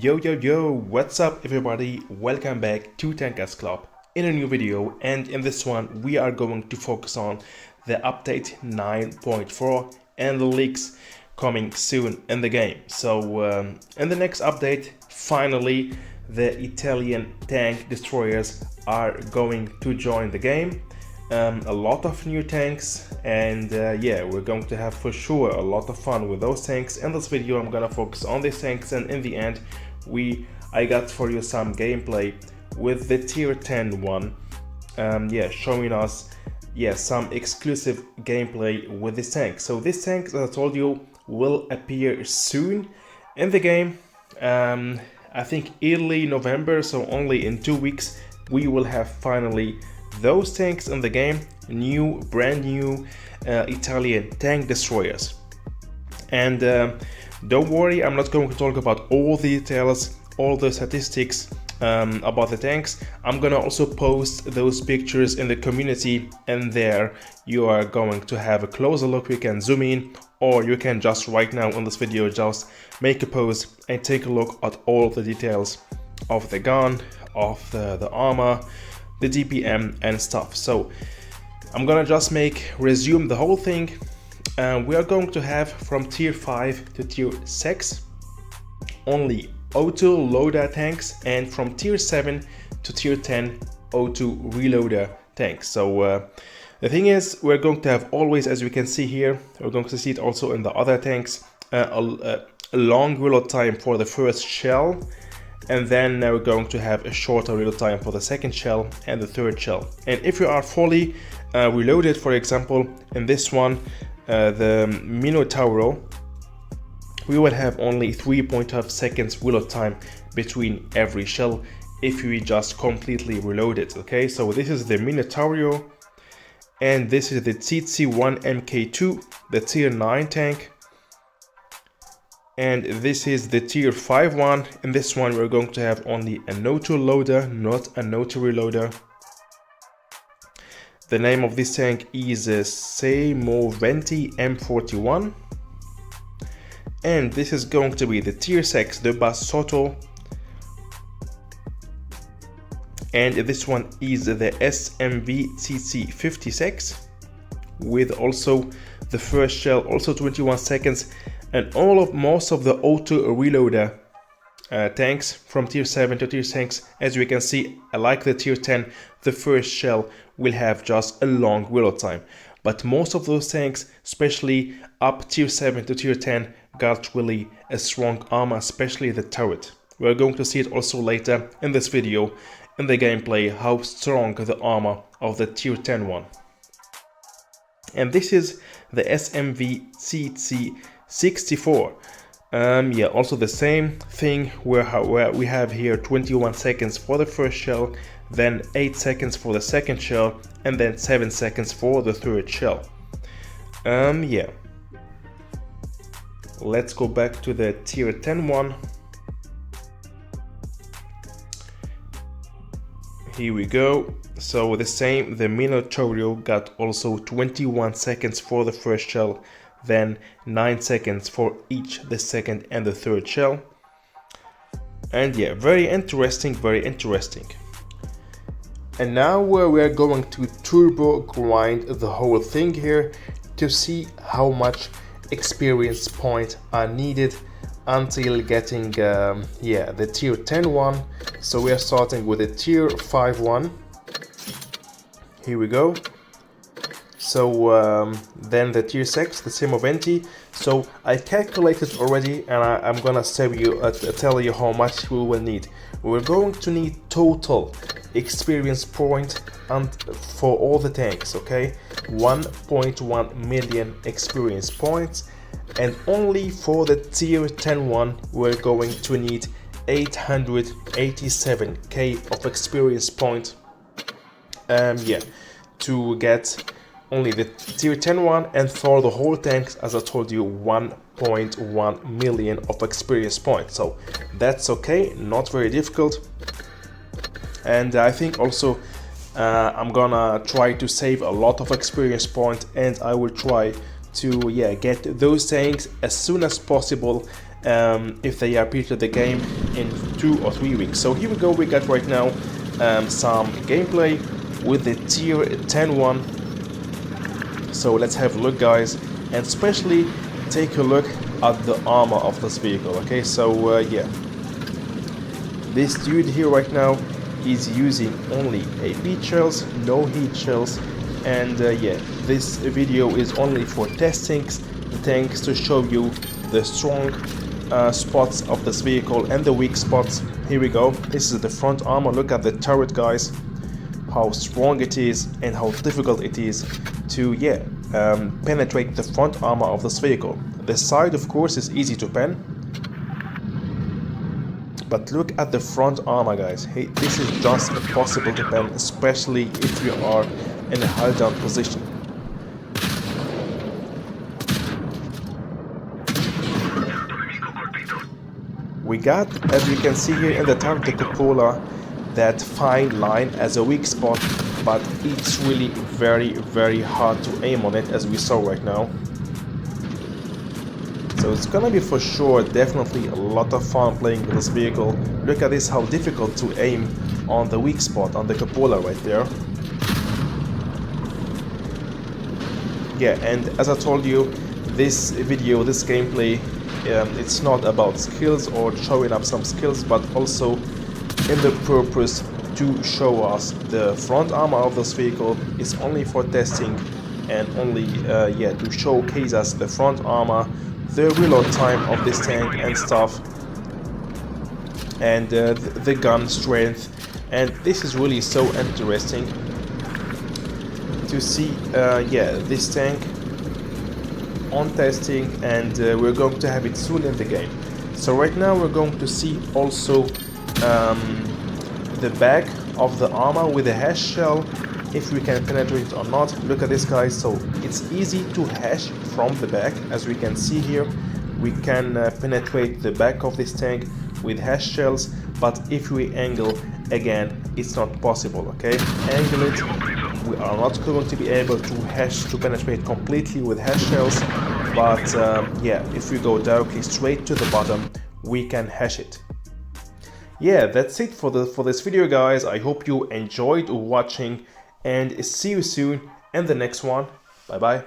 Yo, what's up everybody? Welcome back to Tankers Club in a new video, and in this one we are going to focus on the update 9.4 and the leaks coming soon in the game. So in the next update, finally the Italian tank destroyers are going to join the game. A lot of new tanks, and yeah, we're going to have for sure a lot of fun with those tanks. In this video I'm gonna focus on these tanks, and in the end I got for you some gameplay with the tier 10 one, showing us some exclusive gameplay with this tank. So this tank, as I told you, will appear soon in the game. I think early November, so only in 2 weeks we will have finally those tanks in the game, brand new Italian tank destroyers. And don't worry, I'm not going to talk about all the details, all the statistics about the tanks. I'm gonna also post those pictures in the community, and there you are going to have a closer look. You can zoom in, or you can just right now in this video just make a pause and take a look at all the details of the gun, of the armor, the DPM and stuff. So I'm gonna just resume the whole thing. We are going to have from tier 5 to tier 6 only auto loader tanks, and from tier 7 to tier 10 auto reloader tanks. So the thing is, we're going to have always, as you can see here, we're going to see it also in the other tanks, a long reload time for the first shell, and then we're going to have a shorter reload time for the second shell and the third shell. And if you are fully reloaded, for example in this one, the Minotauro, we will have only 3.5 seconds reload time between every shell if we just completely reload it. Okay, so this is the Minotauro, and this is the TC1 MK2, the tier 9 tank. And this is the tier 5 one. In this one we're going to have only an auto loader, not an auto reloader. The name of this tank is Semoventi M41. And this is going to be the tier 6, the Bassotto. And this one is the SMV CC56, with also the first shell, also 21 seconds. And most of the auto reloader tanks from tier 7 to tier 6, as you can see, like the tier 10, the first shell will have just a long reload time. But most of those tanks, especially up tier 7 to tier 10, got really a strong armor, especially the turret. We're going to see it also later in this video, in the gameplay, how strong the armor of the tier 10 one. And this is the SMV CC64. Also the same thing, where we have here 21 seconds for the first shell, then 8 seconds for the second shell, and then 7 seconds for the third shell. Let's go back to the tier 10 one. Here we go. So the same, the Minotauro got also 21 seconds for the first shell, then 9 seconds for each the second and the third shell. And yeah, very interesting. And now we are going to turbo grind the whole thing here to see how much experience point are needed until getting the tier 10 one. So we are starting with the tier 5 one. Here we go. So then the tier 6, the Semoventi. So I calculated already, and I'm gonna tell you how much we will need. We're going to need total experience point for all the tanks, okay? 1.1 million experience points, and only for the tier 10 one we're going to need 887k of experience point to get only the tier 10 one, and for the whole tanks, as I told you, 1.1 million of experience points. So that's okay, not very difficult. And I think also I'm gonna try to save a lot of experience points, and I will try to get those tanks as soon as possible if they appear to the game in 2 or 3 weeks. So here we go, we got right now some gameplay with the tier 10 one. So let's have a look, guys, and especially take a look at the armor of this vehicle. Okay, so yeah, this dude here right now is using only AP shells, no heat shells, and yeah, this video is only for testing the tanks to show you the strong spots of this vehicle and the weak spots. Here we go, this is the front armor. Look at the turret, guys, how strong it is and how difficult it is to penetrate the front armor of this vehicle. The side, of course, is easy to pen, but look at the front armor, guys. Hey, this is just impossible to pen, especially if you are in a held down position. We got, as you can see here in the turret, the cupola, that fine line as a weak spot, but it's really very hard to aim on it, as we saw right now. So it's gonna be for sure definitely a lot of fun playing with this vehicle. Look at this, how difficult to aim on the weak spot, on the cupola right there. Yeah, and as I told you, this video, this gameplay, it's not about skills or showing up some skills, but also in the purpose to show us the front armor of this vehicle. Is only for testing and only to showcase us the front armor, the reload time of this tank and stuff, and the gun strength. And this is really so interesting to see this tank on testing, and we're going to have it soon in the game. So right now we're going to see also the back of the armor with a hash shell, if we can penetrate it or not. Look at this, guys. So it's easy to hash from the back, as we can see here. We can penetrate the back of this tank with hash shells, but if we angle again, it's not possible. Okay, angle it, we are not going to be able to penetrate completely with hash shells, but yeah, if we go directly straight to the bottom, we can hash it. Yeah, that's it for this video, guys. I hope you enjoyed watching, and see you soon in the next one. Bye bye.